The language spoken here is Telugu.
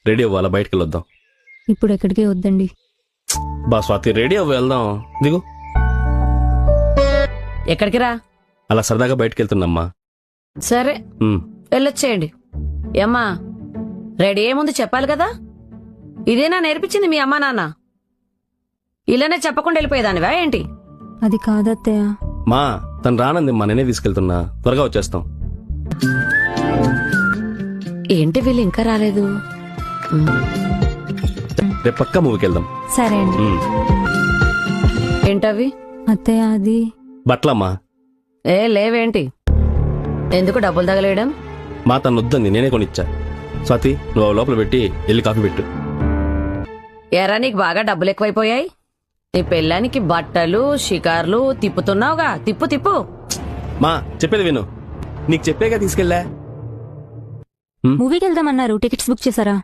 రెడీ అవ్వాలా, బయటకు వెళ్ళొద్దాం. ఇప్పుడు ఎక్కడికి వద్దండి. బా స్వాతి, రెడీ అవ్వ, వెళ్దాం. దిగు. ఎక్కడికి రా? అలా సరదాగా బయటకు వెళ్తున్నమ్మా. సరే వెళ్ళొచ్చేయండి. ఏమ్మా, రెడీ అయ్యే ముందు చెప్పాలి కదా. ఇదేనా నేర్పించింది మీ అమ్మా నాన్న? ఇలానే చెప్పకుండా వెళ్ళిపోయేదానివా ఏంటి? అది కాదత్తయ్య. మా తను రానందిమ్మా, నేనే తీసుకెళ్తున్నా. త్వరగా వచ్చేస్తాం. ఏంటి వీళ్ళు ఇంకా రాలేదు? రేపు పక్కా మూవీకి వెళ్దాం. సరే అండి. ఏంటవి? అత్తయ్య అది బట్లమ్మా. లేవేంటి? ఎందుకు డబ్బులు తగలేయడం? మా తను వద్దంది, నేనే కొనిచ్చా. స్వాతి, నువ్వు లోపల పెట్టి వెళ్ళి కాఫీ పెట్టు. ఎరా, నీకు బాగా డబ్బులు ఎక్కువైపోయాయి. నీ పెళ్ళానికి బట్టలు షికార్లు తిప్పుతున్నావుగా. తిప్పు తిప్పు. మా చెప్పేది విను, నీకు చెప్పేగా తీసుకెళ్ళా. మూవీకి వెళ్దామన్నారు. టికెట్స్ బుక్ చేశారా?